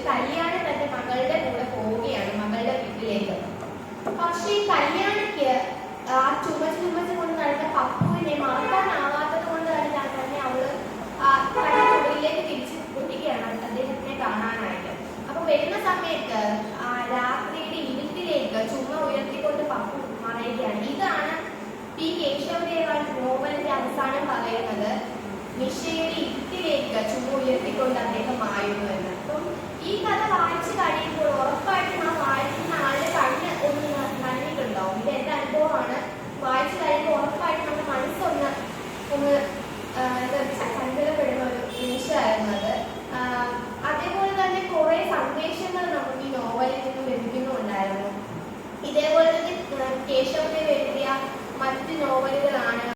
കല്യാണി തന്റെ മകളുടെ കൂടെ പോവുകയാണ് മകളുടെ വീട്ടിലേക്ക്. പക്ഷേ ഈ കല്യാണിക്ക് ആ ചുമച്ച് കൊണ്ട് നടന്ന പപ്പുവിനെ മറക്കാനാവാത്തത് കൊണ്ട് തന്നെ അവള് കണ്ണുള്ളിലേക്ക് തിരിച്ചു പൊട്ടിക്കുകയാണ് അദ്ദേഹത്തിനെ കാണാനായിട്ട്. അപ്പൊ വരുന്ന സമയത്ത് രാത്രിയുടെ ഇരുട്ടിലേക്ക് ചുമ ഉയർത്തിക്കൊണ്ട് പപ്പു മറയുകയാണ്. ഇതാണ് പി കേശവദേവൻ നോവലിന്റെ അവസാനം പറയുന്നത്, നിശയുടെ ഇരുട്ടിലേക്ക് ചുമ ഉയർത്തിക്കൊണ്ട് അദ്ദേഹം മായുന്നു എന്ന്. അപ്പം ഈ കഥ വായിച്ചു കഴിയുമ്പോൾ ഉറപ്പായിട്ടും ആ വായിക്കുന്ന ആളുടെ കണ്ണ് ഒന്ന് നനഞ്ഞിട്ടുണ്ടാവും. ഇത് എന്റെ അനുഭവമാണ്. വായിച്ചു കഴിയുമ്പോൾ ഉറപ്പായിട്ടും നമ്മുടെ മനസ്സൊന്ന് സങ്കടപ്പെടുന്ന ഒരു നിമിഷമായിരുന്നു.